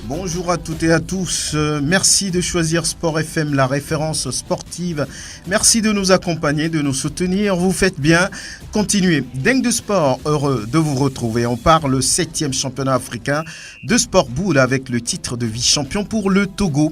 Bonjour à toutes et à tous. Merci de choisir Sport FM, la référence sportive. Merci de nous accompagner, de nous soutenir. Vous faites bien. Continuez. Dingue de sport, heureux de vous retrouver. On parle 7e championnat africain de sport boule avec le titre de vice-champion pour le Togo.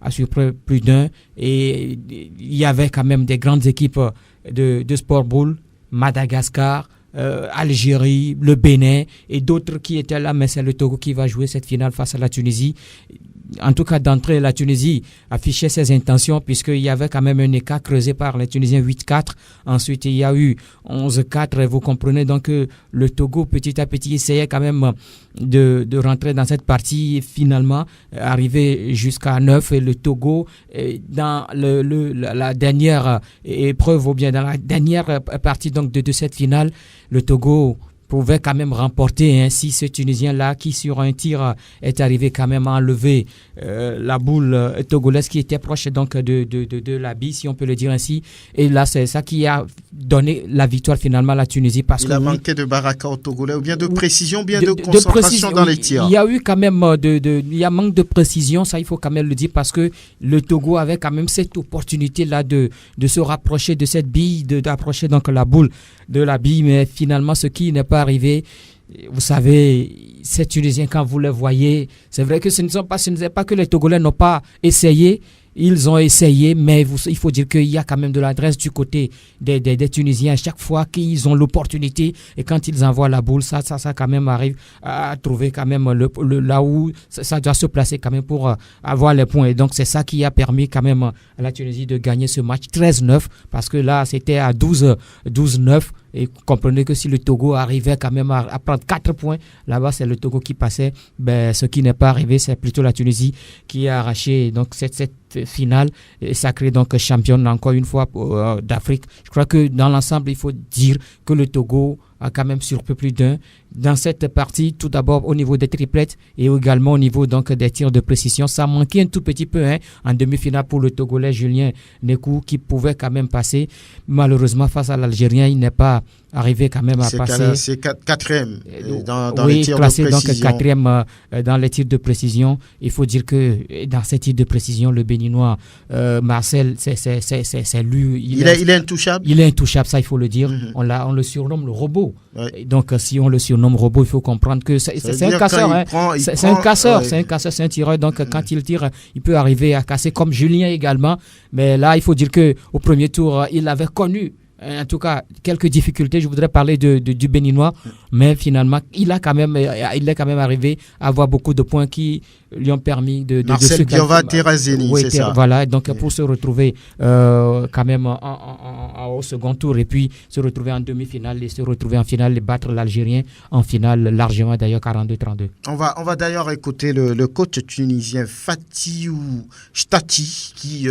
À surprendre plus d'un. Et il y avait quand même des grandes équipes de sport boule, Madagascar, Algérie, le Bénin et d'autres qui étaient là, mais c'est le Togo qui va jouer cette finale face à la Tunisie. En tout cas, d'entrée, la Tunisie affichait ses intentions puisqu'il y avait quand même un écart creusé par les Tunisiens 8-4. Ensuite, il y a eu 11-4 et vous comprenez donc que le Togo, petit à petit, essayait quand même de rentrer dans cette partie et finalement arriver jusqu'à 9 et le Togo dans la dernière épreuve ou bien dans la dernière partie donc de cette finale, le Togo pouvait quand même remporter ainsi ce Tunisien-là qui sur un tir est arrivé quand même à enlever la boule togolaise qui était proche donc de la bille si on peut le dire ainsi et là c'est ça qui a donné la victoire finalement à la Tunisie parce il a manqué de baraka au Togolais ou bien de précision, bien de concentration dans les tirs. Il y a eu quand même il y a manque de précision, ça il faut quand même le dire parce que le Togo avait quand même cette opportunité là de se rapprocher de cette bille, d'approcher donc la boule de la bille mais finalement ce qui n'est pas arrivé. Vous savez, ces Tunisiens, quand vous les voyez, c'est vrai que ce n'est pas que les Togolais n'ont pas essayé. Ils ont essayé, mais il faut dire qu'il y a quand même de l'adresse du côté des Tunisiens. À chaque fois qu'ils ont l'opportunité et quand ils envoient la boule, ça quand même arrive à trouver quand même là où ça doit se placer quand même pour avoir les points. Et donc, c'est ça qui a permis quand même à la Tunisie de gagner ce match 13-9 parce que là, c'était à 12-9. Et comprenez que si le Togo arrivait quand même à prendre 4 points, là-bas c'est le Togo qui passait. Ben, ce qui n'est pas arrivé, c'est plutôt la Tunisie qui a arraché donc, cette finale et sacrée donc championne encore une fois d'Afrique. Je crois que dans l'ensemble, il faut dire que le Togo a quand même surpris plus d'un dans cette partie, tout d'abord au niveau des triplettes et également au niveau donc des tirs de précision. Ça manquait un tout petit peu en demi-finale pour le Togolais Julien Nekou qui pouvait quand même passer. Malheureusement, face à l'Algérien, il n'est pas arrivé quand même à passer. C'est quatrième dans oui, les tirs classé de précision. Donc quatrième dans les tirs de précision. Il faut dire que dans ces tirs de précision, le Béninois Marcel, c'est lui. Il est intouchable. Il est intouchable, ça il faut le dire. On le surnomme le robot. Ouais. Donc si on le surnomme robot, il faut comprendre que c'est un casseur. C'est un casseur, c'est un casseur, c'est un tireur. Donc quand il tire, il peut arriver à casser comme Julien également. Mais là, il faut dire que au premier tour, il avait connu. En tout cas, quelques difficultés. Je voudrais parler du Béninois, mais finalement, il est quand même arrivé à avoir beaucoup de points qui lui ont permis de Marcel Biova Terrazini, oui, c'est ça. Voilà, donc pour se retrouver quand même au second tour et puis se retrouver en demi-finale et se retrouver en finale et battre l'Algérien en finale largement d'ailleurs 42-32. On va d'ailleurs écouter le coach tunisien Fatiou Stati qui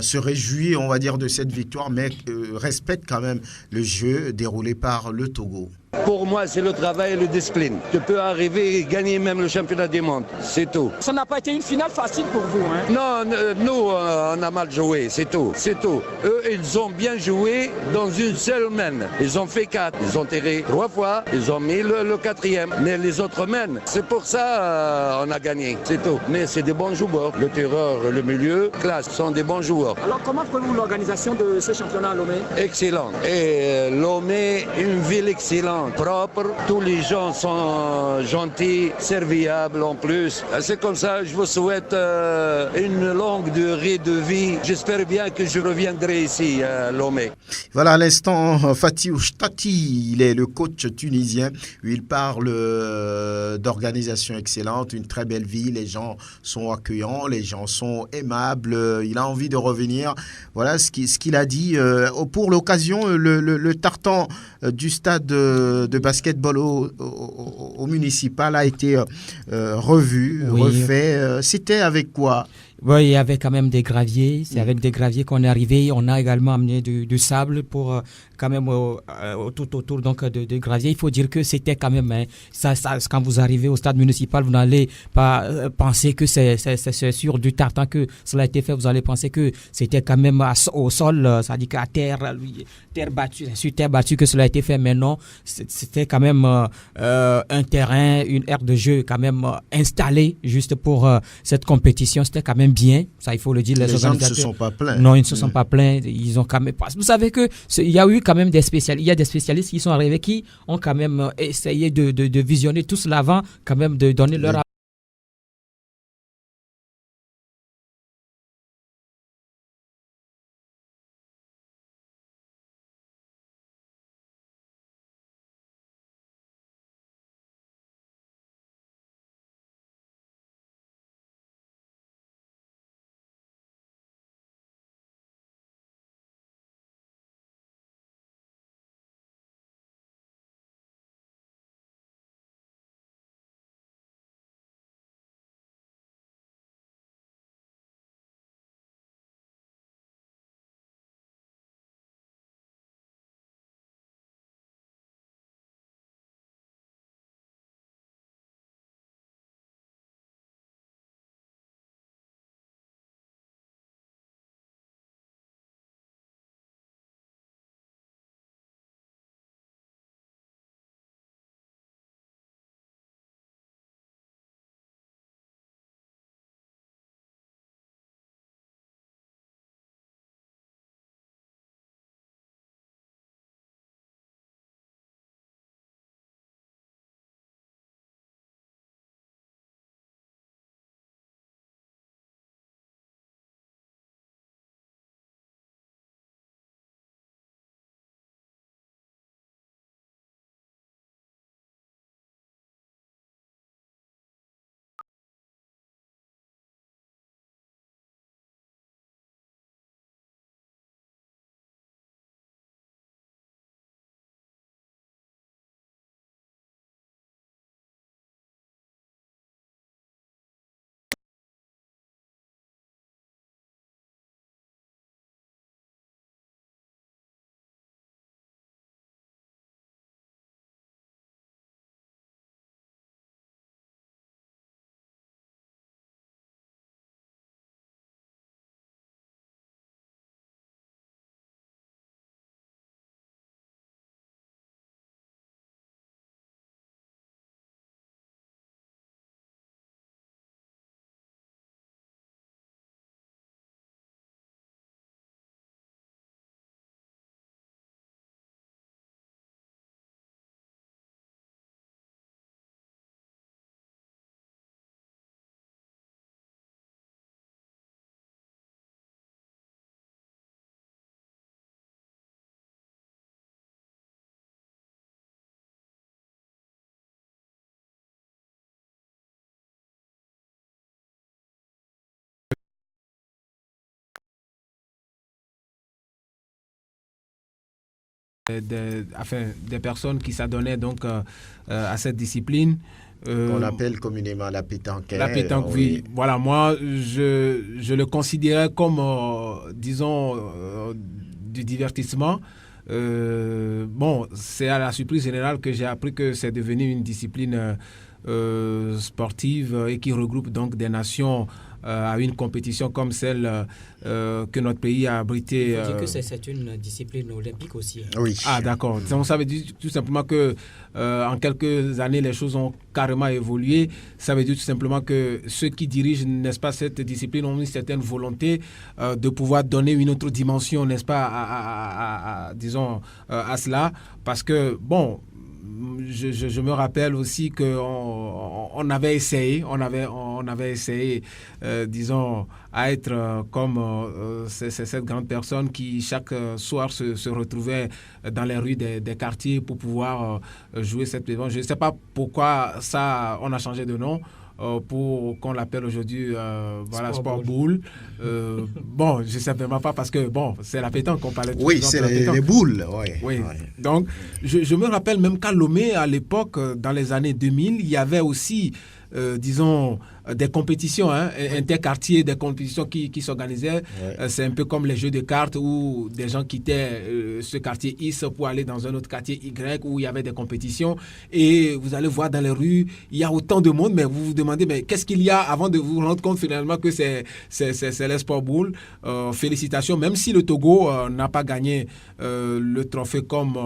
se réjouit, on va dire, de cette victoire, mais respecte quand même le jeu déroulé par le Togo. Pour moi, c'est le travail et la discipline. Tu peux arriver et gagner même le championnat du monde, c'est tout. Ça n'a pas été une finale facile pour vous, hein? Non, nous, on a mal joué, c'est tout, c'est tout. Eux, ils ont bien joué dans une seule main. Ils ont fait 4, ils ont tiré 3 fois, ils ont mis le 4e. Mais les autres mains, c'est pour ça on a gagné, c'est tout. Mais c'est des bons joueurs. Le tireur, le milieu, classe, sont des bons joueurs. Alors comment trouvez-vous l'organisation de ce championnat à Lomé? Excellent. Et Lomé, une ville excellente. Propre, tous les gens sont gentils, serviables en plus. C'est comme ça, je vous souhaite une longue durée de vie. J'espère bien que je reviendrai ici à Lomé. Voilà, à l'instant, Fatih Oustati, il est le coach tunisien. Il parle d'organisation excellente, une très belle ville. Les gens sont accueillants, les gens sont aimables. Il a envie de revenir. Voilà ce qu'il a dit. Pour l'occasion, le tartan du stade de basketball au municipal a été revu, refait. C'était avec quoi? Oui, il y avait quand même des graviers. C'est avec des graviers qu'on est arrivé. On a également amené du sable pour quand même tout autour donc de graviers. Il faut dire que c'était quand même ça, quand vous arrivez au stade municipal, vous n'allez pas penser que c'est sur du tartan que cela a été fait. Vous allez penser que c'était quand même au sol, c'est-à-dire qu'à terre battue, sur terre battue que cela a été fait. Mais non, c'était quand même un terrain, une aire de jeu quand même installée juste pour cette compétition. C'était quand même bien, ça il faut le dire. Les gens ne se sont pas plaints. Non, ils ne se sont pas plaints. Ils ont quand même. Vous savez que il y a eu quand même des spécialistes. Il y a des spécialistes qui sont arrivés qui ont quand même essayé de visionner tout cela avant, quand même de donner leur des personnes qui s'adonnaient donc à cette discipline. On appelle communément la pétanque. La pétanque, oui. Voilà, moi, je le considérais comme, disons, du divertissement. Bon, c'est à la surprise générale que j'ai appris que c'est devenu une discipline sportive et qui regroupe donc des nations à une compétition comme celle que notre pays a abrité. Il faut dire que c'est une discipline olympique aussi. Oui. Ah, d'accord. Ça veut dire tout simplement que en quelques années, les choses ont carrément évolué. Ça veut dire tout simplement que ceux qui dirigent, n'est-ce pas, cette discipline ont une certaine volonté de pouvoir donner une autre dimension, n'est-ce pas, disons, à cela. Parce que, bon, je me rappelle aussi qu'on avait essayé, disons, à être comme cette grande personne qui chaque soir se retrouvait dans les rues des quartiers pour pouvoir jouer cette pétanque. Je ne sais pas pourquoi ça, on a changé de nom. Pour qu'on l'appelle aujourd'hui Sport Boule. Bon, je ne sais vraiment pas parce que bon, c'est la pétanque qu'on parlait. Oui, c'est les boules. Ouais. Oui. Donc, je me rappelle même qu'à Lomé, à l'époque, dans les années 2000, il y avait aussi, disons, des compétitions interquartiers, des compétitions qui s'organisaient. Ouais. C'est un peu comme les jeux de cartes où des gens quittaient ce quartier X pour aller dans un autre quartier Y où il y avait des compétitions. Et vous allez voir dans les rues, il y a autant de monde, mais vous vous demandez, mais qu'est-ce qu'il y a avant de vous rendre compte finalement que c'est les Sport Boule. Félicitations, même si le Togo n'a pas gagné le trophée comme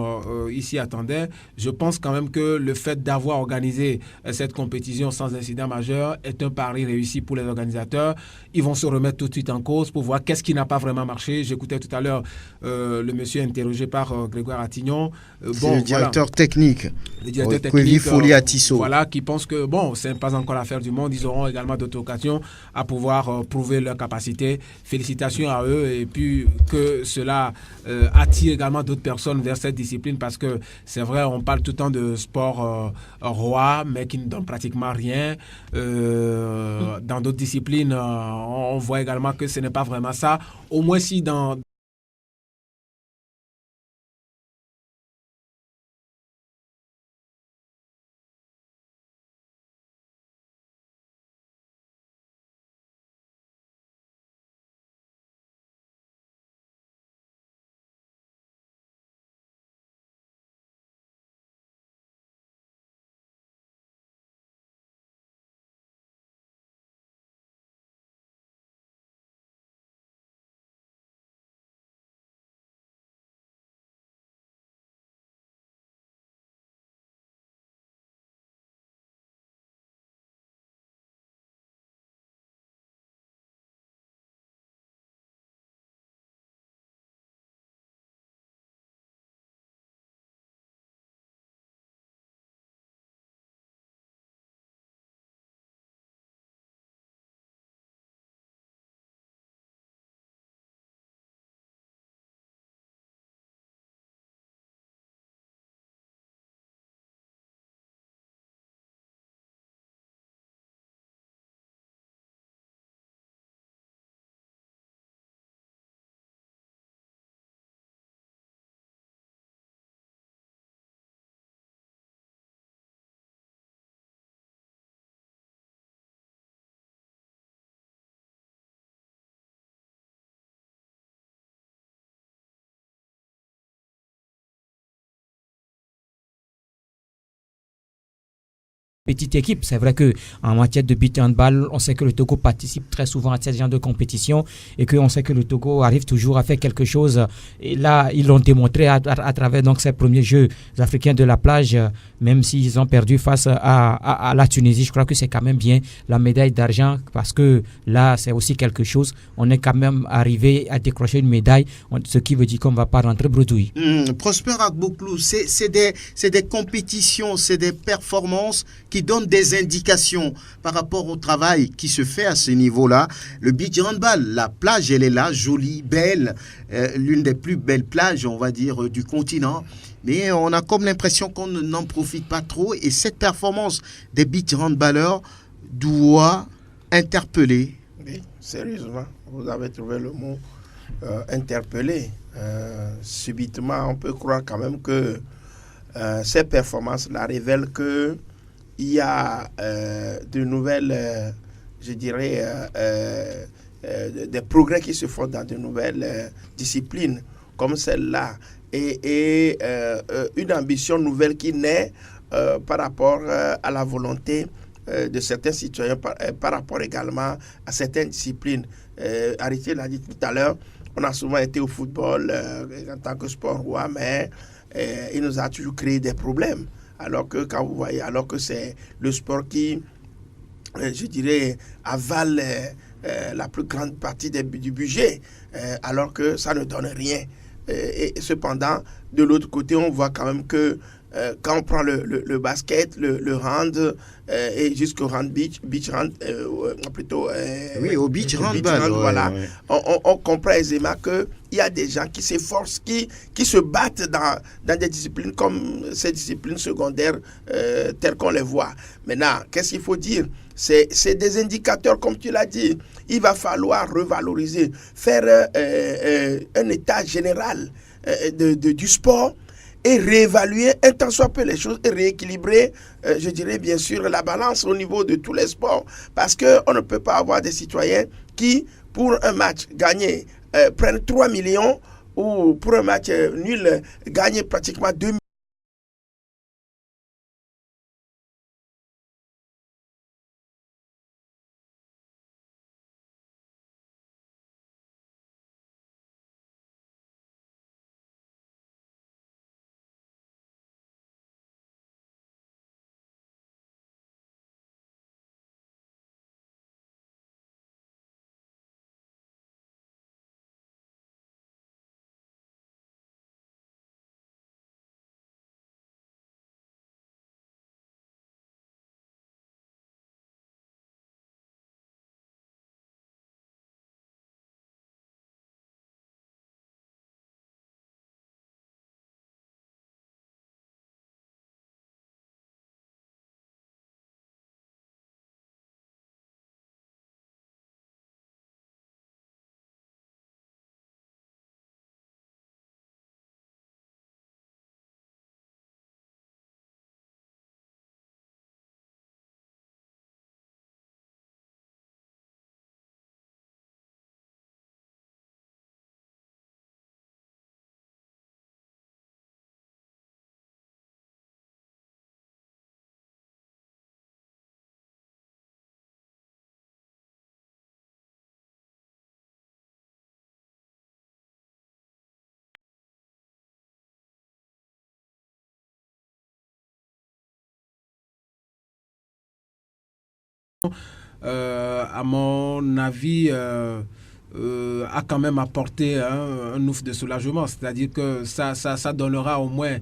il s'y attendait, je pense quand même que le fait d'avoir organisé cette compétition sans incident majeur est un pari réussi pour les organisateurs. Ils vont se remettre tout de suite en cause pour voir qu'est-ce qui n'a pas vraiment marché. J'écoutais tout à l'heure le monsieur interrogé par Grégoire Attignon. C'est le directeur technique. Le directeur technique, voilà, qui pense que bon, c'est pas encore l'affaire du monde. Ils auront également d'autres occasions à pouvoir prouver leur capacité. Félicitations à eux et puis que cela attire également d'autres personnes vers cette discipline parce que c'est vrai, on parle tout le temps de sport roi, mais qui ne donne pratiquement rien. Dans d'autres disciplines, on voit également que ce n'est pas vraiment ça. Au moins si dans petite équipe. C'est vrai que en matière de beach handball, on sait que le Togo participe très souvent à ce genre de compétition et qu'on sait que le Togo arrive toujours à faire quelque chose. Et là, ils l'ont démontré à travers donc ces premiers Jeux africains de la plage, même s'ils ont perdu face à la Tunisie. Je crois que c'est quand même bien la médaille d'argent parce que là, c'est aussi quelque chose. On est quand même arrivé à décrocher une médaille, ce qui veut dire qu'on ne va pas rentrer bredouille. Prosper Agboklou, c'est des compétitions, c'est des performances qui donnent des indications par rapport au travail qui se fait à ce niveau-là. Le beach handball, la plage, elle est là, jolie, belle, l'une des plus belles plages, on va dire, du continent. Mais on a comme l'impression qu'on n'en profite pas trop. Et cette performance des beach handballeurs doit interpeller. Oui, sérieusement, vous avez trouvé le mot interpeller. subitement, on peut croire quand même que ces performances-là révèlent que il y a de nouvelles, je dirais, des progrès qui se font dans de nouvelles disciplines comme celle-là et une ambition nouvelle qui naît par rapport à la volonté de certains citoyens, par rapport également à certaines disciplines. Arrêté l'a dit tout à l'heure, on a souvent été au football en tant que sport roi, mais il nous a toujours créé des problèmes. Alors que quand vous voyez, alors que c'est le sport qui, je dirais, avale la plus grande partie du budget, alors que ça ne donne rien. Et cependant, de l'autre côté, on voit quand même que quand on prend le basket, le hand et jusqu'au hand beach hand, plutôt. Oui, au beach handball. Voilà. Ouais. On comprend aisément qu'il y a des gens qui s'efforcent, qui se battent dans des disciplines comme ces disciplines secondaires telles qu'on les voit. Maintenant, qu'est-ce qu'il faut dire? C'est des indicateurs, comme tu l'as dit. Il va falloir revaloriser, faire un état général du sport et réévaluer un tant soit peu les choses et rééquilibrer, je dirais bien sûr, la balance au niveau de tous les sports. Parce qu'on ne peut pas avoir des citoyens qui, pour un match gagné, prennent 3 millions ou pour un match nul, gagnent pratiquement 2 millions. À mon avis, a quand même apporté un ouf de soulagement. C'est-à-dire que ça donnera au moins,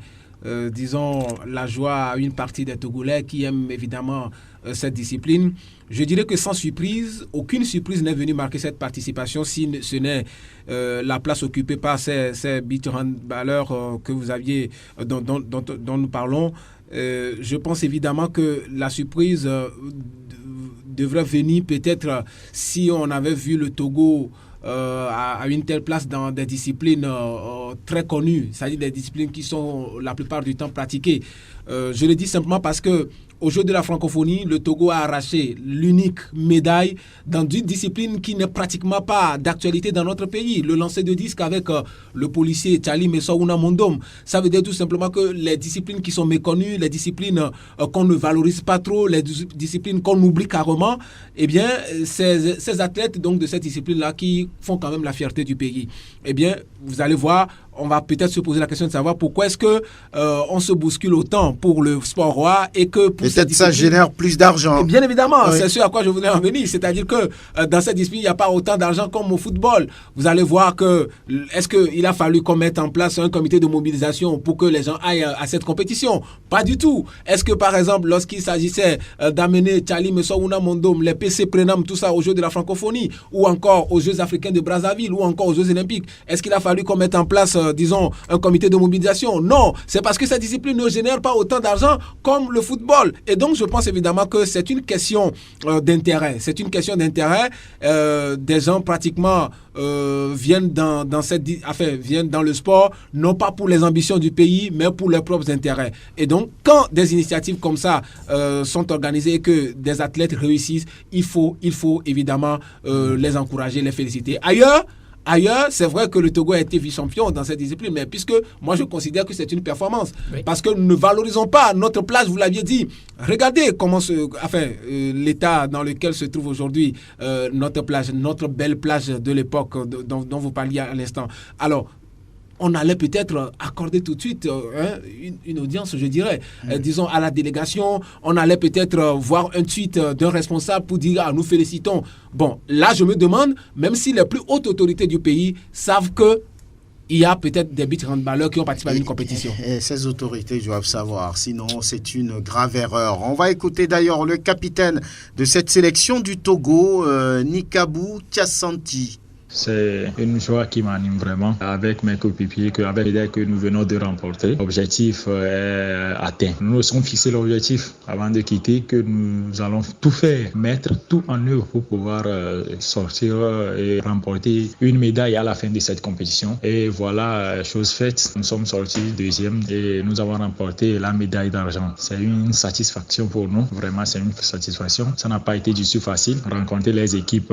disons, la joie à une partie des Togolais qui aiment évidemment cette discipline. Je dirais que sans surprise, aucune surprise n'est venue marquer cette participation si ce n'est la place occupée par ces beach handballeurs que vous aviez, dont nous parlons. Je pense évidemment que la surprise devrait venir peut-être si on avait vu le Togo à une telle place dans des disciplines très connues, c'est-à-dire des disciplines qui sont la plupart du temps pratiquées. Je le dis simplement parce que au Jeux de la francophonie, le Togo a arraché l'unique médaille dans une discipline qui n'est pratiquement pas d'actualité dans notre pays. Le lancer de disque avec le policier Charlie Messouna Mondom. Ça veut dire tout simplement que les disciplines qui sont méconnues, les disciplines qu'on ne valorise pas trop, les disciplines qu'on oublie carrément, eh bien, ces athlètes donc, de cette discipline-là qui font quand même la fierté du pays. Eh bien, vous allez voir, on va peut-être se poser la question de savoir pourquoi est-ce que on se bouscule autant pour le sport roi et que pour peut-être ça génère plus d'argent. Bien évidemment, oui. C'est ce à quoi je voulais en venir. C'est-à-dire que dans cette discipline, il n'y a pas autant d'argent comme au football. Vous allez voir que est-ce qu'il a fallu qu'on mette en place un comité de mobilisation pour que les gens aillent à cette compétition? Pas du tout. Est-ce que par exemple, lorsqu'il s'agissait d'amener Charlie Messouna Mondom, les PC Prenam, tout ça aux Jeux de la francophonie, ou encore aux Jeux africains de Brazzaville, ou encore aux Jeux olympiques, est-ce qu'il a fallu qu'on mette en place disons, un comité de mobilisation. Non, c'est parce que cette discipline ne génère pas autant d'argent comme le football. Et donc, je pense évidemment que c'est une question d'intérêt. C'est une question d'intérêt. Des gens pratiquement viennent dans le sport, non pas pour les ambitions du pays, mais pour leurs propres intérêts. Et donc, quand des initiatives comme ça sont organisées et que des athlètes réussissent, il faut évidemment les encourager, les féliciter. Ailleurs, c'est vrai que le Togo a été vice-champion dans cette discipline, mais puisque moi je considère que c'est une performance, oui. Parce que nous ne valorisons pas notre plage, vous l'aviez dit. Regardez comment l'état dans lequel se trouve aujourd'hui notre plage, notre belle plage de l'époque dont vous parliez à l'instant. Alors, on allait peut-être accorder tout de suite une audience, je dirais, disons, à la délégation. On allait peut-être voir un tweet d'un responsable pour dire « nous félicitons ». Bon, là, je me demande, même si les plus hautes autorités du pays savent que il y a peut-être des beach handballeurs qui ont participé à une compétition. Et ces autorités doivent savoir, sinon c'est une grave erreur. On va écouter d'ailleurs le capitaine de cette sélection du Togo, Nikabou Tiassanti. C'est une joie qui m'anime vraiment avec mes coéquipiers, avec l'idée que nous venons de remporter. L'objectif est atteint. Nous nous sommes fixés l'objectif avant de quitter que nous allons tout faire, mettre tout en œuvre pour pouvoir sortir et remporter une médaille à la fin de cette compétition. Et voilà, chose faite, nous sommes sortis deuxième et nous avons remporté la médaille d'argent. C'est une satisfaction pour nous, vraiment c'est une satisfaction. Ça n'a pas été du tout facile. Rencontrer les équipes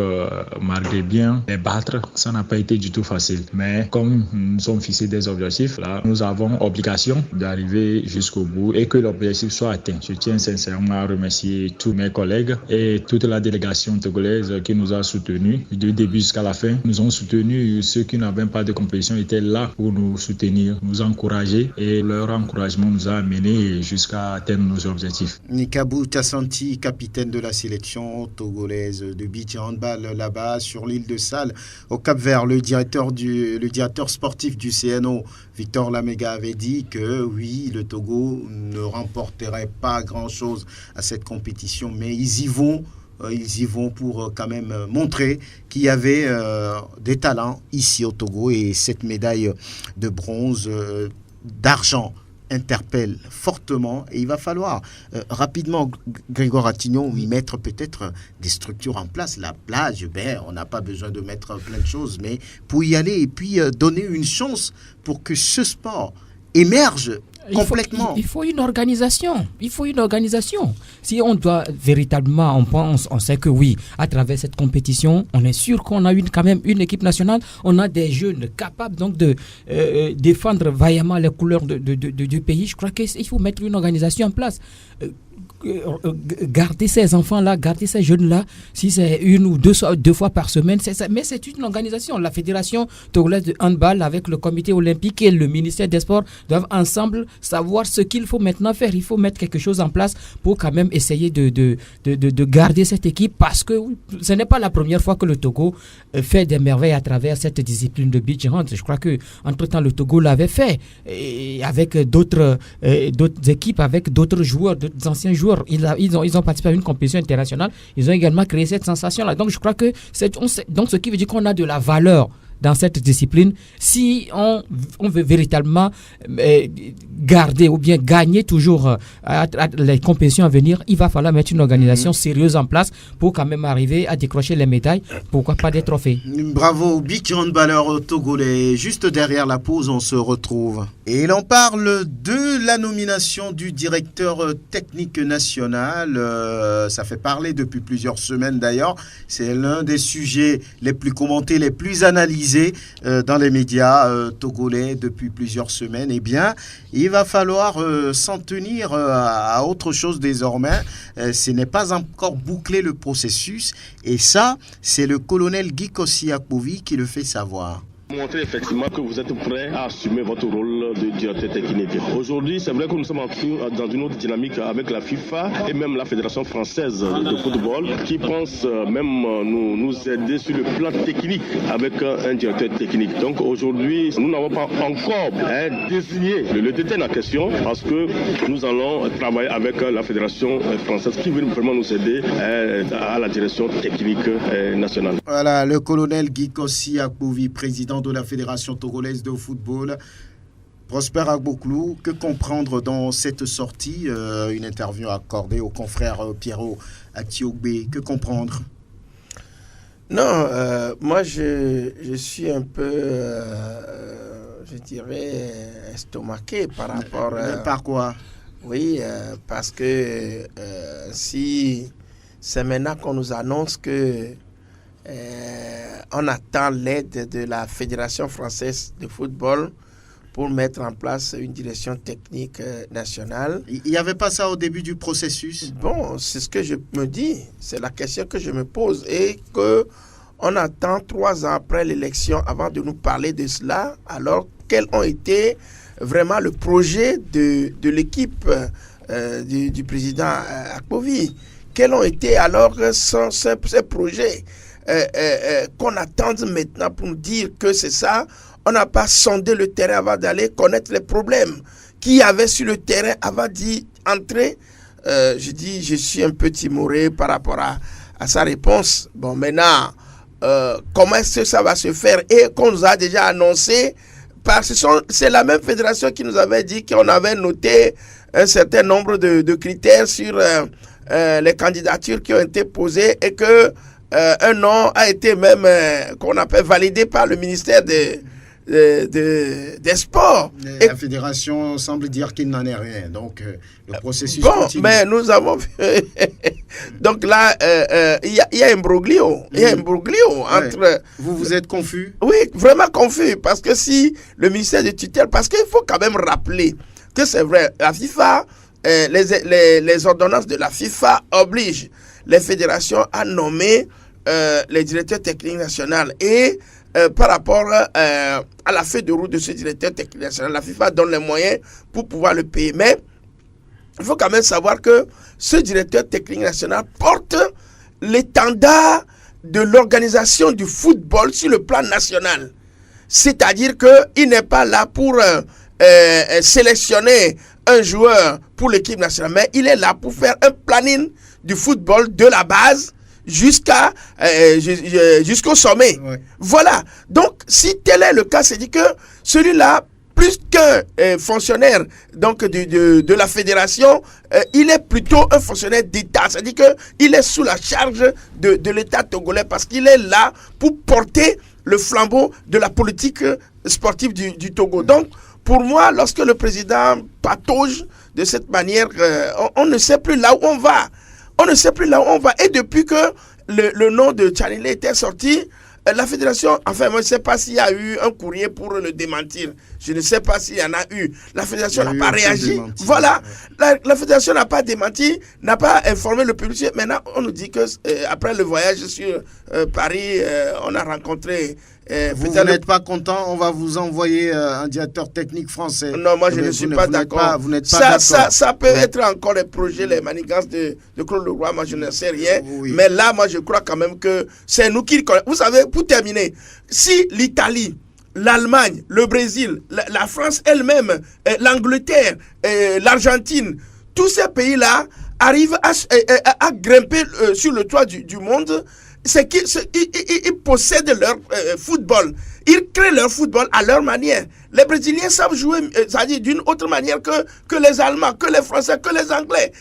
malgré bien, les battre, ça n'a pas été du tout facile. Mais comme nous sommes fixés des objectifs, là, nous avons obligation d'arriver jusqu'au bout et que l'objectif soit atteint. Je tiens sincèrement à remercier tous mes collègues et toute la délégation togolaise qui nous a soutenus du début jusqu'à la fin. Nous ont soutenus, ceux qui n'avaient pas de compétition étaient là pour nous soutenir, nous encourager et leur encouragement nous a amenés jusqu'à atteindre nos objectifs. Nikabou Tiassanti, capitaine de la sélection togolaise de beach handball là-bas sur l'île de Sal au Cap-Vert, le directeur sportif du CNO, Victor Lamega, avait dit que oui, le Togo ne remporterait pas grand-chose à cette compétition, mais ils y vont pour quand même montrer qu'il y avait des talents ici au Togo et cette médaille de bronze, d'argent interpelle fortement et il va falloir rapidement, Grégoire Attignon, y mettre peut-être des structures en place. La plage, on n'a pas besoin de mettre plein de choses, mais pour y aller et puis donner une chance pour que ce sport émerge complètement. Il faut une organisation. Si on doit véritablement, on sait que oui, à travers cette compétition, on est sûr qu'on a quand même une équipe nationale. On a des jeunes capables donc de défendre vaillamment les couleurs du pays. Je crois qu'il faut mettre une organisation en place. Garder ces enfants-là, garder ces jeunes-là, si c'est une ou deux fois par semaine, c'est ça. Mais c'est une organisation. La Fédération togolaise de handball avec le comité olympique et le ministère des Sports doivent ensemble savoir ce qu'il faut maintenant faire. Il faut mettre quelque chose en place pour quand même essayer de garder cette équipe parce que ce n'est pas la première fois que le Togo fait des merveilles à travers cette discipline de beach hand. Je crois que entre-temps le Togo l'avait fait et avec d'autres équipes, avec d'autres joueurs, d'autres anciens joueurs. Ils ont participé à une compétition internationale. Ils ont également créé cette sensation-là. Donc, je crois que donc ce qui veut dire qu'on a de la valeur dans cette discipline. Si on veut véritablement garder ou bien gagner toujours les compétitions à venir, il va falloir mettre une organisation sérieuse en place pour quand même arriver à décrocher les médailles, pourquoi pas des trophées. Bravo, beach handballeur togolais. Juste derrière la pause, on se retrouve. Et l'on parle de la nomination du directeur technique national. Ça fait parler depuis plusieurs semaines d'ailleurs. C'est l'un des sujets les plus commentés, les plus analysés dans les médias togolais depuis plusieurs semaines. Eh bien, il va falloir s'en tenir à autre chose désormais. Ce n'est pas encore bouclé le processus. Et ça, c'est le colonel Guy Kossi-Akpovi qui le fait savoir. Montrer effectivement que vous êtes prêt à assumer votre rôle de directeur technique. Aujourd'hui, c'est vrai que nous sommes dans une autre dynamique avec la FIFA et même la Fédération française de football qui pense même nous aider sur le plan technique avec un directeur technique. Donc aujourd'hui, nous n'avons pas encore désigné le DTN en question parce que nous allons travailler avec la Fédération française qui veut vraiment nous aider à la direction technique nationale. Voilà, le colonel Guy Kossi-Akpovi, président président de la Fédération togolaise de football. Prosper Agboklou, que comprendre dans cette sortie, une interview accordée au confrère Pierrot Atiogbe, que comprendre? Non, moi je suis un peu, je dirais, estomaqué par rapport... Par quoi? Oui, parce que si c'est maintenant qu'on nous annonce que on attend l'aide de la Fédération française de football pour mettre en place une direction technique nationale. Il n'y avait pas ça au début du processus? Bon, c'est ce que je me dis, c'est la question que je me pose et que on attend 3 ans après l'élection avant de nous parler de cela, alors quels ont été vraiment le projet de l'équipe du président Akpovi. Quels ont été alors ces projets qu'on attend maintenant pour nous dire que c'est ça? On n'a pas sondé le terrain avant d'aller connaître les problèmes qu'il y avait sur le terrain avant d'y entrer. Je dis, je suis un peu timoré par rapport à sa réponse. Bon, maintenant, comment est-ce que ça va se faire et qu'on nous a déjà annoncé? Parce que c'est la même fédération qui nous avait dit qu'on avait noté un certain nombre de critères sur les candidatures qui ont été posées et que un nom a été même qu'on appelle validé par le ministère des sports. La fédération semble dire qu'il n'en est rien. Donc, le processus continue. Mais nous avons vu... Donc là, il y a un imbroglio. Il y a un imbroglio entre... Vous êtes confus? Oui, vraiment confus. Parce que si le ministère de tutelle... Parce qu'il faut quand même rappeler que c'est vrai, la FIFA, les ordonnances de la FIFA obligent les fédérations à nommer les directeurs techniques nationaux. Et par rapport à la feuille de route de ce directeur technique national, la FIFA donne les moyens pour pouvoir le payer. Mais il faut quand même savoir que ce directeur technique national porte l'étendard de l'organisation du football sur le plan national. C'est-à-dire qu'il n'est pas là pour sélectionner un joueur pour l'équipe nationale, mais il est là pour faire un planning du football de la base jusqu'au sommet. Ouais. Voilà. Donc, si tel est le cas, c'est dit que celui-là, plus qu'un fonctionnaire donc de la fédération, il est plutôt un fonctionnaire d'État. C'est-à-dire qu'il est sous la charge de l'État togolais parce qu'il est là pour porter le flambeau de la politique sportive du Togo. Donc, pour moi, lorsque le président patauge de cette manière, on ne sait plus là où on va. On ne sait plus là où on va. Et depuis que le nom de Tchanilé était sorti, la fédération, enfin, moi, je ne sais pas s'il y a eu un courrier pour le démentir. Je ne sais pas s'il y en a eu. La fédération n'a pas réagi. Voilà. La fédération n'a pas démenti, n'a pas informé le public. Maintenant, on nous dit que après le voyage sur Paris, on a rencontré... vous n'êtes pas content, on va vous envoyer un directeur technique français. Non, moi je ne suis pas d'accord. Ça peut être encore les projets, les manigances de Claude Leroy, moi je ne sais rien. Oui. Mais là, moi je crois quand même que c'est nous qui le connaissons. Vous savez, pour terminer, si l'Italie, l'Allemagne, le Brésil, la France elle-même, l'Angleterre, l'Argentine, tous ces pays-là arrivent à grimper sur le toit du monde, c'est qu'ils possèdent leur football. Ils créent leur football à leur manière. Les Brésiliens savent jouer, c'est-à-dire d'une autre manière que les Allemands, que les Français, que les Anglais.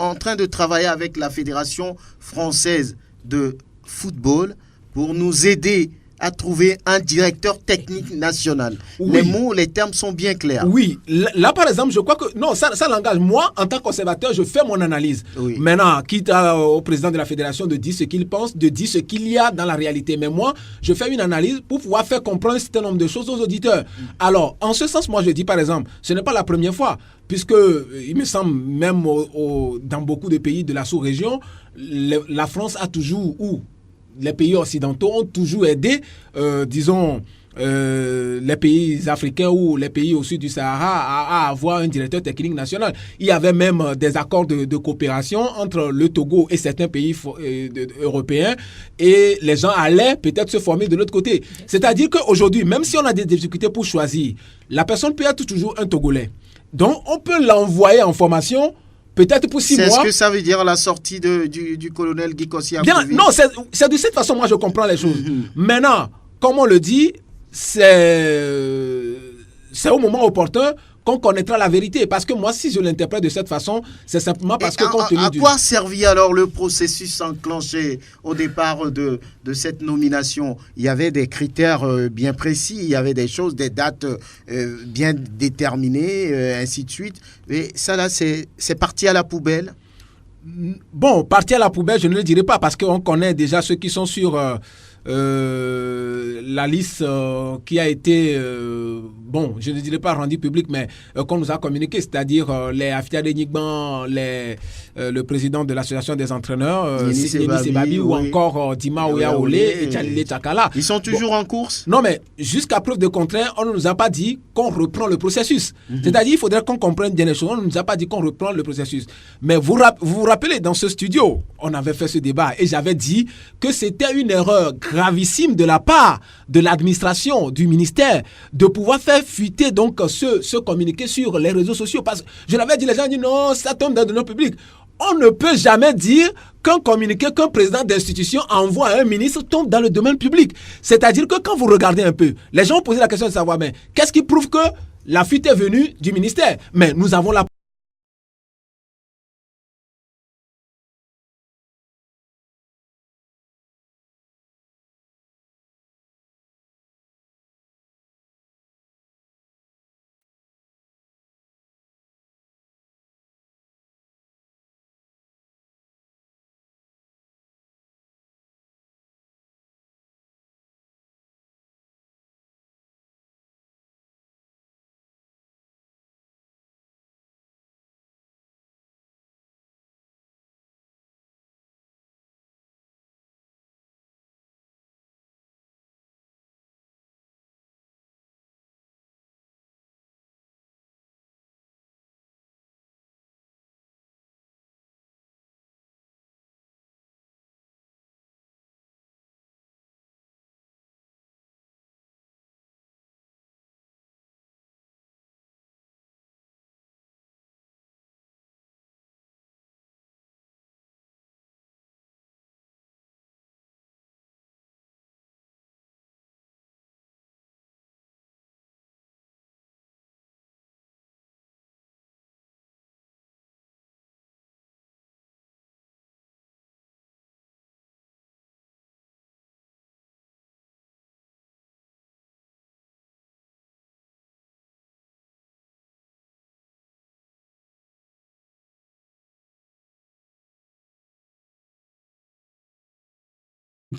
en train de travailler avec la Fédération française de football pour nous aider à trouver un directeur technique national. Oui. Les termes sont bien clairs. Oui, là par exemple, je crois que non, ça l'engage. Moi, en tant qu'observateur, je fais mon analyse. Oui. Maintenant, quitte au président de la fédération de dire ce qu'il pense, de dire ce qu'il y a dans la réalité. Mais moi, je fais une analyse pour pouvoir faire comprendre un certain nombre de choses aux auditeurs. Alors, en ce sens, moi, je dis par exemple, ce n'est pas la première fois, puisque il me semble même dans beaucoup de pays de la sous-région, la France a toujours les pays occidentaux ont toujours aidé, les pays africains ou les pays au sud du Sahara à avoir un directeur technique national. Il y avait même des accords de coopération entre le Togo et certains pays européens et les gens allaient peut-être se former de l'autre côté. C'est-à-dire qu'aujourd'hui, même si on a des difficultés pour choisir, la personne peut être toujours un Togolais. Donc, on peut l'envoyer en formation peut-être pour 6 mois. C'est ce que ça veut dire la sortie du colonel Guy Kossi. Non, c'est de cette façon moi je comprends les choses. Maintenant, comme on le dit, c'est au moment opportun qu'on connaîtra la vérité. Parce que moi, si je l'interprète de cette façon, c'est simplement parce que compte tenu à quoi servit alors le processus enclenché au départ de cette nomination? Il y avait des critères bien précis, il y avait des choses, des dates bien déterminées, ainsi de suite. Et ça là, c'est parti à la poubelle. Bon, parti à la poubelle, je ne le dirai pas parce qu'on connaît déjà ceux qui sont sur la liste qui a été, je ne dirais pas rendue publique, mais qu'on nous a communiqué, c'est-à-dire les Afia Denigban, le président de l'association des entraîneurs, Yeni Sebabi, ou encore Dima Oyaole et Tchalile Tchakala. Ils sont toujours en course? Non, mais jusqu'à preuve de contraire, on ne nous a pas dit qu'on reprend le processus. C'est-à-dire, il faudrait qu'on comprenne bien les choses. On ne nous a pas dit qu'on reprend le processus. Mais vous vous rappelez, dans ce studio, on avait fait ce débat et j'avais dit que c'était une erreur gravissime de la part de l'administration, du ministère, de pouvoir faire fuiter donc ce communiqué sur les réseaux sociaux. Parce que je l'avais dit, les gens disent non, ça tombe dans le domaine public. On ne peut jamais dire qu'un communiqué qu'un président d'institution envoie à un ministre tombe dans le domaine public. C'est-à-dire que quand vous regardez un peu, les gens ont posé la question de savoir, mais qu'est-ce qui prouve que la fuite est venue du ministère? Mais nous avons la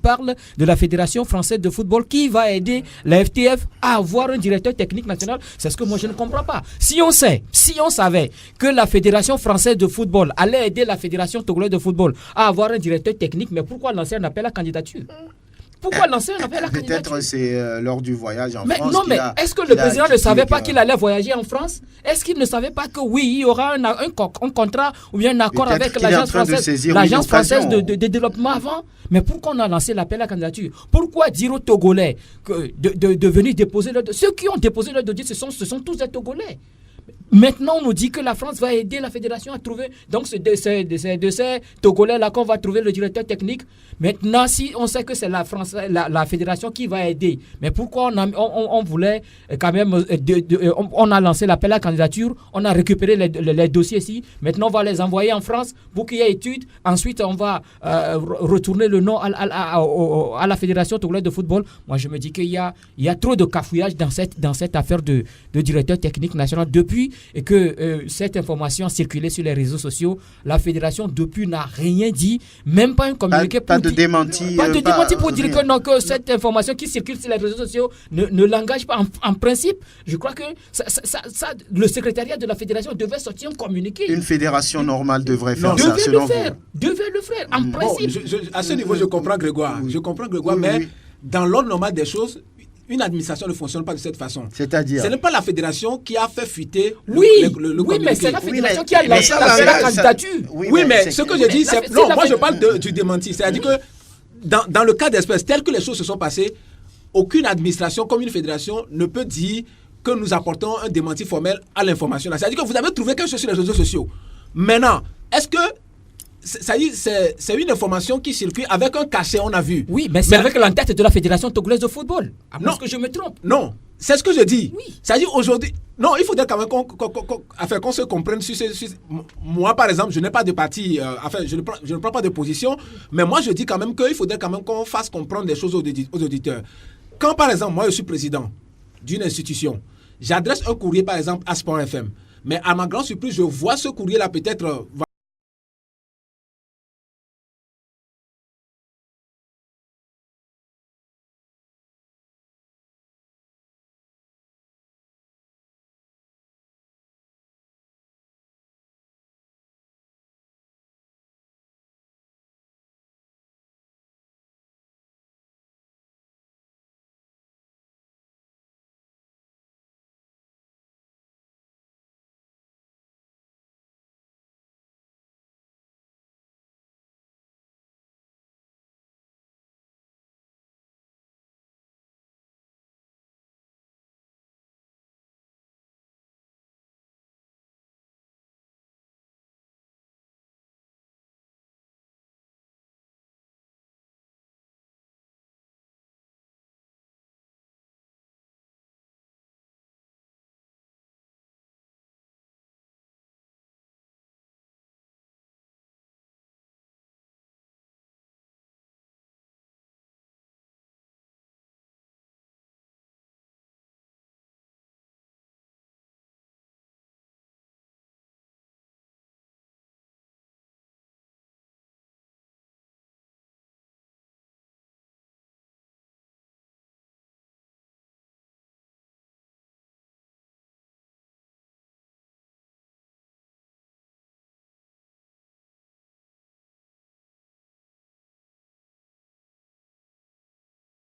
parle de la Fédération française de football qui va aider la FTF à avoir un directeur technique national. C'est ce que moi je ne comprends pas. Si on savait que la Fédération française de football allait aider la Fédération togolaise de football à avoir un directeur technique, mais pourquoi lancer un appel à candidature? Pourquoi lancer un appel à candidature? Peut-être c'est lors du voyage en France. Non, mais est-ce que le président ne savait pas qu'il allait voyager en France? Est-ce qu'il ne savait pas que oui, il y aura un contrat ou bien un accord avec l'agence française de développement avant? Mais pourquoi on a lancé l'appel à candidature? Pourquoi dire aux Togolais de venir déposer leur dossier? Ceux qui ont déposé leur dossier, ce sont tous des Togolais. Maintenant, on nous dit que la France va aider la fédération à trouver. Donc, c'est de ces Togolais-là qu'on va trouver le directeur technique. Maintenant, si on sait que c'est la France, la fédération qui va aider, mais pourquoi on voulait quand même. On a lancé l'appel à la candidature, on a récupéré les dossiers ici. Maintenant, on va les envoyer en France pour qu'il y ait étude. Ensuite, on va retourner le nom à la fédération togolaise de football. Moi, je me dis qu'il y a trop de cafouillage dans cette affaire de directeur technique national. Depuis et que cette information a circulé sur les réseaux sociaux, la fédération depuis n'a rien dit, même pas un communiqué pas de démenti. Pas de démenti pour dire que, non, que cette information qui circule sur les réseaux sociaux ne l'engage pas. En principe, je crois que le secrétariat de la fédération devait sortir un communiqué. Une fédération normale devrait faire ça, selon vous. Devait le faire, en principe. À ce niveau, je comprends Grégoire. Oui. Je comprends Grégoire, mais dans l'ordre normal des choses, une administration ne fonctionne pas de cette façon. C'est-à-dire, ce n'est pas la fédération qui a fait fuiter le communiqué. Mais c'est la fédération qui a lancé la candidature. Oui, mais ce que je dis, c'est... Non, moi je parle du démenti. C'est-à-dire que dans le cas d'espèce, tel que les choses se sont passées, aucune administration comme une fédération ne peut dire que nous apportons un démenti formel à l'information. C'est-à-dire que vous avez trouvé quelque chose sur les réseaux sociaux. Maintenant, est-ce que c'est une information qui circule avec un cachet, on a vu. Oui, mais c'est avec l'entête de la Fédération togolaise de football. Est-ce que je me trompe? Non, c'est ce que je dis. Oui. C'est-à-dire aujourd'hui... Non, il faudrait quand même qu'on se comprenne sur moi, par exemple, je n'ai pas de parti... je ne prends pas de position, mais moi, je dis quand même qu'il faudrait quand même qu'on fasse comprendre des choses aux auditeurs. Quand, par exemple, moi, je suis président d'une institution, j'adresse un courrier, par exemple, à Sport FM, mais à ma grande surprise, je vois ce courrier-là peut-être...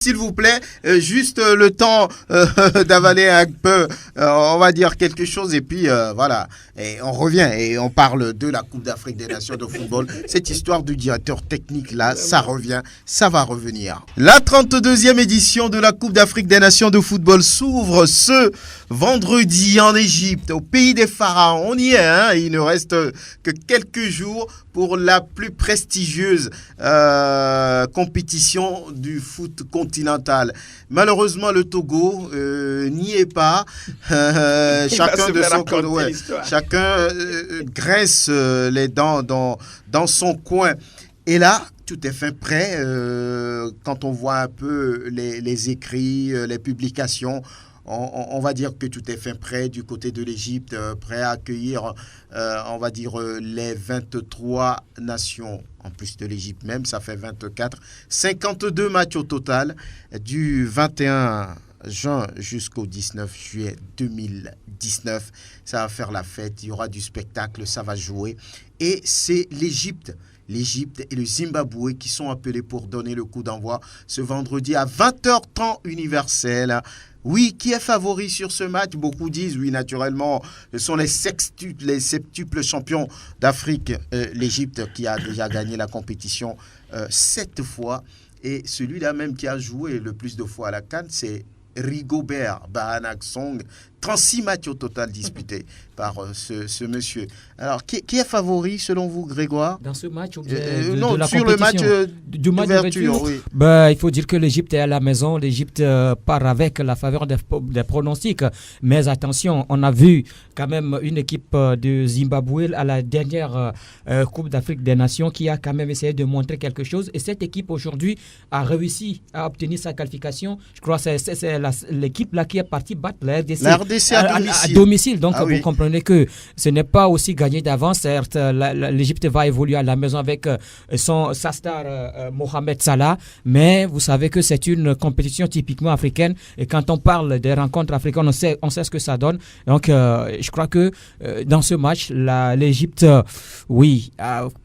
S'il vous plaît, juste le temps d'avaler un peu, on va dire quelque chose et puis voilà. Et on revient et on parle de la Coupe d'Afrique des Nations de football. Cette histoire du directeur technique là, ça revient, ça va revenir. La 32e édition de la Coupe d'Afrique des Nations de football s'ouvre ce vendredi en Égypte, au pays des pharaons. On y est, hein, il ne reste que quelques jours pour la plus prestigieuse compétition du foot continental. Malheureusement, le Togo n'y est pas. Chacun de son côté, chacun grince les dents dans son coin. Et là, tout est fin prêt. Quand on voit un peu les écrits, les publications, on va dire que tout est fin prêt du côté de l'Égypte, prêt à accueillir, on va dire, les 23 nations. En plus de l'Égypte même, ça fait 24. 52 matchs au total, du 21 juin jusqu'au 19 juillet 2019. Ça va faire la fête, il y aura du spectacle, ça va jouer. Et c'est l'Égypte et le Zimbabwe qui sont appelés pour donner le coup d'envoi ce vendredi à 20h temps universel. Oui, qui est favori sur ce match? Beaucoup disent, oui, naturellement, ce sont les septuples champions d'Afrique. L'Égypte qui a déjà gagné la compétition 7 fois. Et celui-là même qui a joué le plus de fois à la CAN, c'est Rigobert Bahanaksong, 36 matchs au total disputés par ce monsieur. Alors, qui est favori selon vous, Grégoire? Dans ce match non, de la sur le match d'ouverture, oui. Il faut dire que l'Égypte est à la maison. L'Égypte part avec la faveur des pronostics. Mais attention, on a vu quand même une équipe de Zimbabwe à la dernière Coupe d'Afrique des Nations qui a quand même essayé de montrer quelque chose. Et cette équipe aujourd'hui a réussi à obtenir sa qualification. Je crois que c'est l'équipe là qui est partie battre la RDC à domicile. Donc vous comprenez que ce n'est pas aussi gagné d'avance. Certes, l'Égypte va évoluer à la maison avec sa star Mohamed Salah, mais vous savez que c'est une compétition typiquement africaine et quand on parle des rencontres africaines, on sait ce que ça donne. Donc je crois que dans ce match, l'Égypte,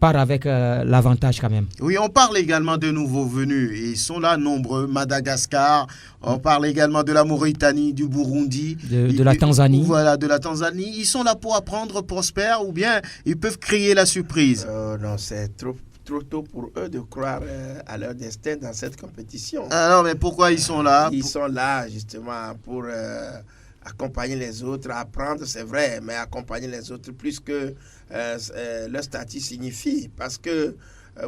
part avec l'avantage quand même. Oui, on parle également de nouveaux venus. Ils sont là nombreux. Madagascar, on parle également de la Mauritanie, du Burundi, de la Tanzanie. Voilà, de la Tanzanie. Ils sont là pour apprendre, prospère, ou bien ils peuvent créer la surprise. Non, c'est trop tôt pour eux de croire à leur destin dans cette compétition. Alors, mais pourquoi ils sont là? Ils sont là justement pour accompagner les autres, apprendre, c'est vrai, mais accompagner les autres plus que leur statut signifie. Parce que,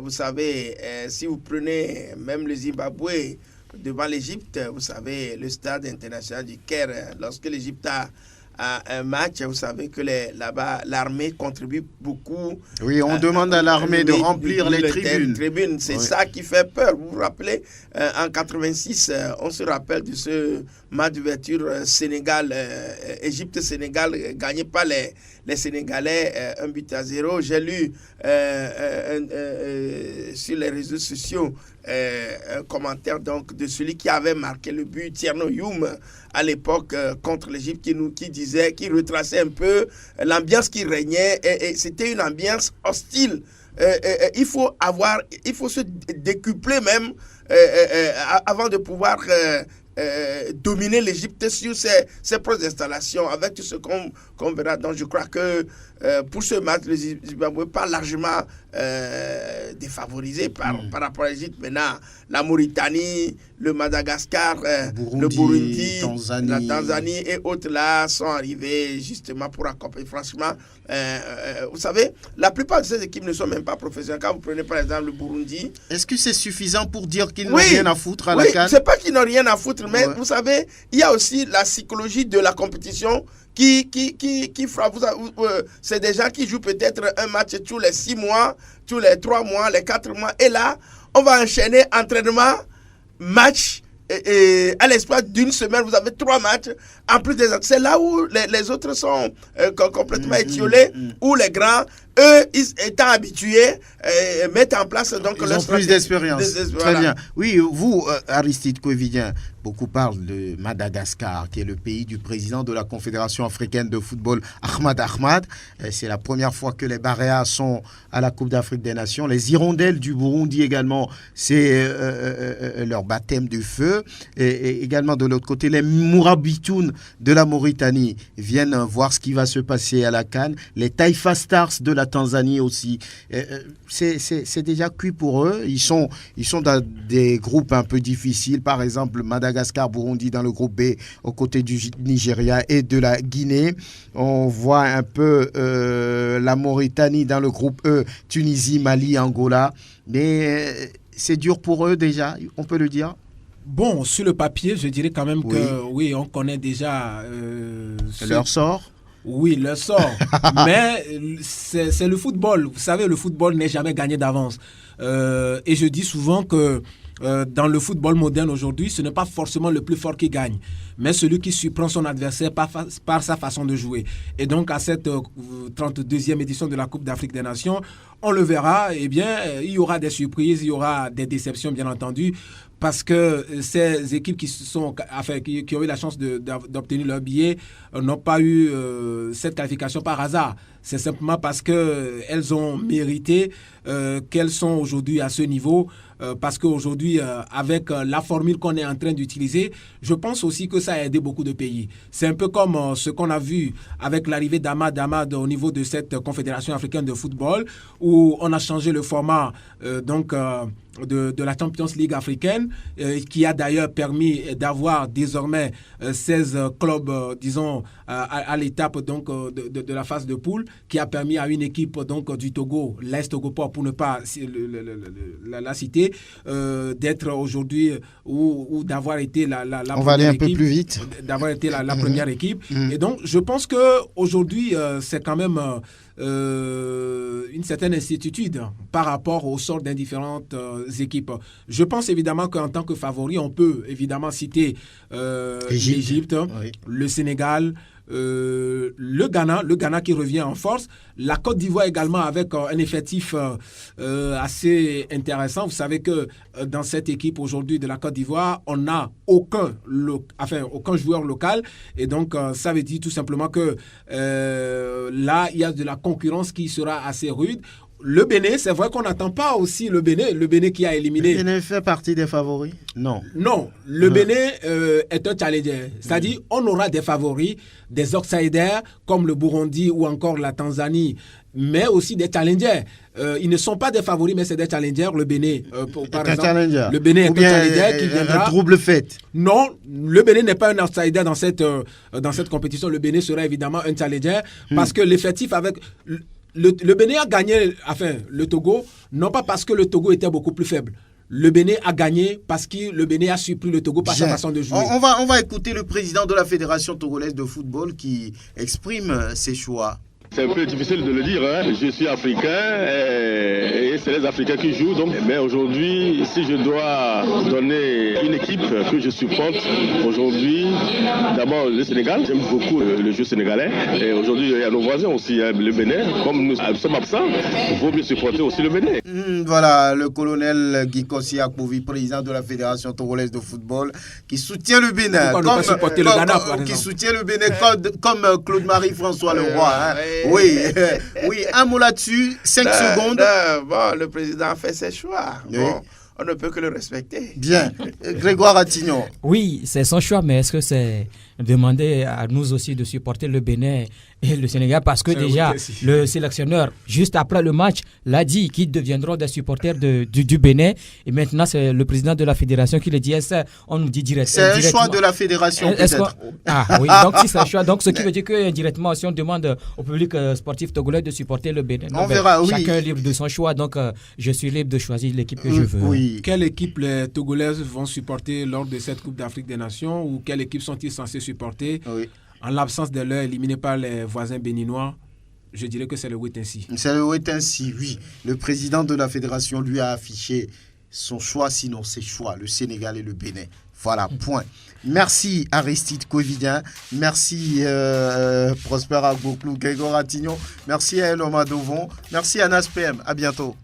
vous savez, si vous prenez même le Zimbabwe devant l'Égypte, vous savez, le stade international du Caire, lorsque l'Égypte a un match, vous savez que là-bas, l'armée contribue beaucoup. Oui, on demande à l'armée de remplir les tribunes. C'est ça qui fait peur. Vous vous rappelez, en 86, on se rappelle de ce match d'ouverture Égypte-Sénégal, gagné par les Sénégalais 1-0. J'ai lu sur les réseaux sociaux un commentaire donc, de celui qui avait marqué le but, Tierno Youm, à l'époque contre l'Égypte, qui retraçait un peu l'ambiance qui régnait et c'était une ambiance hostile. Il faut se décupler même avant de pouvoir dominer l'Égypte sur ses propres installations avec tout ce qu'on verra. Donc je crois que pour ce match, le Zimbabwe pas largement défavorisé par rapport à l'Égypte. Maintenant, la Mauritanie, le Madagascar, le Burundi, la Tanzanie et autres là sont arrivés justement pour accompagner. Franchement, vous savez, la plupart de ces équipes ne sont même pas professionnelles. Quand vous prenez par exemple le Burundi... Est-ce que c'est suffisant pour dire qu'ils n'ont rien à foutre à la CAN? C'est pas qu'ils n'ont rien à foutre, mais vous savez, il y a aussi la psychologie de la compétition qui frappe. C'est des gens qui jouent peut-être un match tous les 6 mois, tous les 3 mois, les 4 mois. Et là, on va enchaîner entraînement, match. Et à l'espace d'une semaine, vous avez 3 matchs en plus des autres. C'est là où les autres sont complètement étiolés, où les grands, eux, étant habitués, mettent en place donc ils ont plus d'expérience. Très bien. Oui, vous, Aristide Covidien, beaucoup parlent de Madagascar, qui est le pays du président de la Confédération africaine de football, Ahmad. C'est la première fois que les Baréas sont à la Coupe d'Afrique des Nations. Les Hirondelles du Burundi également, c'est leur baptême de feu. Et également de l'autre côté, les Mourabitoun de la Mauritanie viennent voir ce qui va se passer à la CAN. Les Taifa Stars de la Tanzanie aussi. C'est déjà cuit pour eux. Ils sont dans des groupes un peu difficiles. Par exemple, Madagascar, Burundi dans le groupe B, aux côtés du Nigeria et de la Guinée. On voit un peu la Mauritanie dans le groupe E, Tunisie, Mali, Angola. Mais c'est dur pour eux déjà, on peut le dire. Bon, sur le papier, je dirais quand même que oui, on connaît déjà leur sort. Oui, leur sort. Mais c'est le football. Vous savez, le football n'est jamais gagné d'avance. Et je dis souvent que dans le football moderne aujourd'hui, ce n'est pas forcément le plus fort qui gagne, mais celui qui surprend son adversaire par sa façon de jouer. Et donc, à cette 32e édition de la Coupe d'Afrique des Nations, on le verra, eh bien, il y aura des surprises, il y aura des déceptions, bien entendu, parce que ces équipes qui ont eu la chance d'obtenir leur billet n'ont pas eu cette qualification par hasard. C'est simplement parce qu'elles ont mérité qu'elles sont aujourd'hui à ce niveau. Parce qu'aujourd'hui, avec la formule qu'on est en train d'utiliser, je pense aussi que ça a aidé beaucoup de pays. C'est un peu comme ce qu'on a vu avec l'arrivée d'Ahmad au niveau de cette Confédération africaine de football, où on a changé le format de la Champions League africaine, qui a d'ailleurs permis d'avoir désormais 16 clubs, disons, à l'étape donc, de la phase de poule, qui a permis à une équipe donc, du Togo, l'Est Togoport, pour ne pas la citer, d'être aujourd'hui ou d'avoir été la on va aller un peu plus vite. D'avoir été la première équipe. Et donc, je pense qu'aujourd'hui, c'est quand même une certaine incertitude par rapport au sort des différentes équipes. Je pense évidemment qu'en tant que favori, on peut évidemment citer l'Égypte, oui. le Sénégal, le Ghana qui revient en force, la Côte d'Ivoire également avec un effectif assez intéressant. Vous savez que dans cette équipe aujourd'hui de la Côte d'Ivoire, on n'a aucun joueur local, et donc ça veut dire tout simplement que là, il y a de la concurrence qui sera assez rude. Le Bénin, c'est vrai qu'on n'attend pas aussi le Bénin qui a éliminé. Le Bénin fait partie des favoris? Non. Non, le Bénin est un challenger. C'est-à-dire, on aura des favoris, des outsiders comme le Burundi ou encore la Tanzanie, mais aussi des challengers. Ils ne sont pas des favoris, mais c'est des challengers. Le Bénin, par exemple, challenger. Le Bénin est un challenger qui viendra. Un trouble fait. Non, le Bénin n'est pas un outsider dans cette compétition. Le Bénin sera évidemment un challenger parce que l'effectif avec... Le Bénin a gagné, le Togo, non pas parce que le Togo était beaucoup plus faible. Le Bénin a gagné parce que le Bénin a surpris le Togo par sa façon de jouer. On va écouter le président de la Fédération togolaise de football qui exprime ses choix. C'est un peu difficile de le dire, hein. Je suis africain et c'est les Africains qui jouent. Donc, mais aujourd'hui, si je dois donner une équipe que je supporte, aujourd'hui, d'abord le Sénégal, j'aime beaucoup le jeu sénégalais. Et aujourd'hui, il y a nos voisins aussi, hein, le Bénin. Comme nous sommes absents, il vaut mieux supporter aussi le Bénin. Voilà, le colonel Gikossi Akpovi, président de la Fédération togolaise de football, qui soutient le Bénin. Qui soutient le Bénin comme Claude-Marie-François Leroy. Hein. Oui, un mot là-dessus, 5 secondes. Bon, le président a fait ses choix. Oui. Bon, on ne peut que le respecter. Bien. Grégoire Attignon. Oui, c'est son choix, mais est-ce que c'est demander à nous aussi de supporter le Bénin et le Sénégal? Parce que déjà, le sélectionneur, juste après le match, l'a dit qu'ils deviendront des supporters du Bénin. Et maintenant, c'est le président de la fédération qui le dit. On nous dit directement. C'est un choix de la fédération, peut-être. Ah oui, donc si c'est un choix. Donc ce qui veut dire que directement, si on demande au public sportif togolais de supporter le Bénin, on verra, oui. Chacun est libre de son choix. Donc je suis libre de choisir l'équipe que je veux. Oui. Quelle équipe les Togolaises vont supporter lors de cette Coupe d'Afrique des Nations, ou quelle équipe sont-ils censés supporter? Oui. En l'absence de leur éliminés par les voisins béninois, je dirais que c'est le wait-and-see. C'est le wait-and-see, oui. Le président de la fédération lui a affiché son choix, sinon ses choix, le Sénégal et le Bénin. Voilà, point. Merci Aristide Covidien, merci Prosper Agboklou, Grégoire Attignon, merci à Eloma Dovon, merci à Nas PM. À bientôt.